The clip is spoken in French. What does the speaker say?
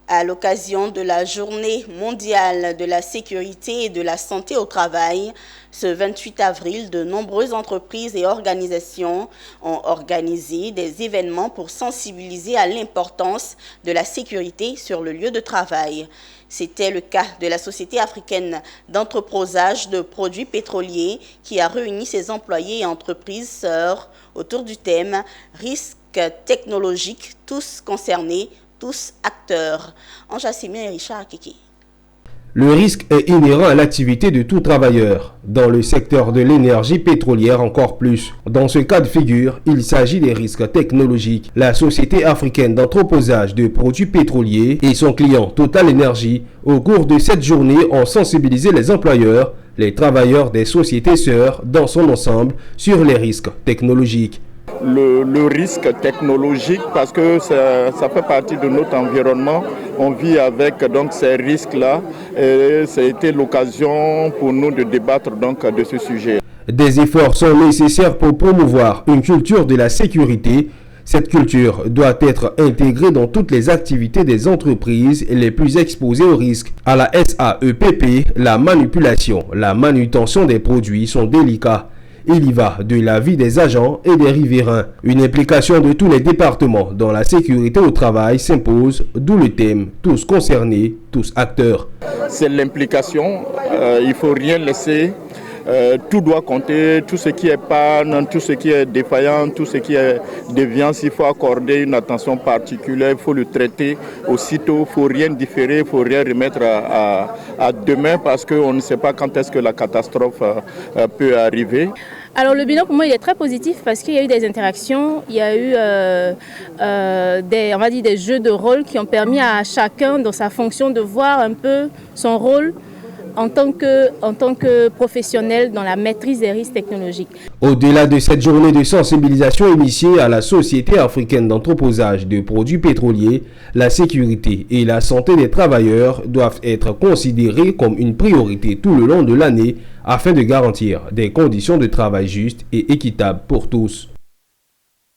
À l'occasion de la Journée mondiale de la sécurité et de la santé au travail, ce 28 avril, de nombreuses entreprises et organisations ont organisé des événements pour sensibiliser à l'importance de la sécurité sur le lieu de travail. C'était le cas de la Société africaine d'entreposage de produits pétroliers qui a réuni ses employés et entreprises sœurs autour du thème « Risques technologiques, tous concernés ». Tous acteurs. Anja Simien et Richard Kiki. Le risque est inhérent à l'activité de tout travailleur. Dans le secteur de l'énergie pétrolière encore plus. Dans ce cas de figure, il s'agit des risques technologiques. La Société africaine d'entreposage de produits pétroliers et son client Total Energy, au cours de cette journée, ont sensibilisé les employeurs, les travailleurs des sociétés sœurs dans son ensemble sur les risques technologiques. Le risque technologique, parce que ça fait partie de notre environnement. On vit avec donc ces risques-là et ça a été l'occasion pour nous de débattre donc de ce sujet. Des efforts sont nécessaires pour promouvoir une culture de la sécurité. Cette culture doit être intégrée dans toutes les activités des entreprises les plus exposées aux risques. À la SAEPP, la manipulation, la manutention des produits sont délicats. Il y va de la vie des agents et des riverains. Une implication de tous les départements dans la sécurité au travail s'impose, d'où le thème « Tous concernés, tous acteurs ». C'est l'implication, il ne faut rien laisser. Tout doit compter, tout ce qui est panne, tout ce qui est défaillant, tout ce qui est déviance, il faut accorder une attention particulière, il faut le traiter aussitôt, il ne faut rien différer, il ne faut rien remettre à demain parce qu'on ne sait pas quand est-ce que la catastrophe peut arriver. Alors le bilan pour moi il est très positif parce qu'il y a eu des interactions, il y a eu des jeux de rôle qui ont permis à chacun dans sa fonction de voir un peu son rôle en tant que professionnel dans la maîtrise des risques technologiques. Au-delà de cette journée de sensibilisation initiée à la Société africaine d'entreposage de produits pétroliers, la sécurité et la santé des travailleurs doivent être considérées comme une priorité tout le long de l'année afin de garantir des conditions de travail justes et équitables pour tous.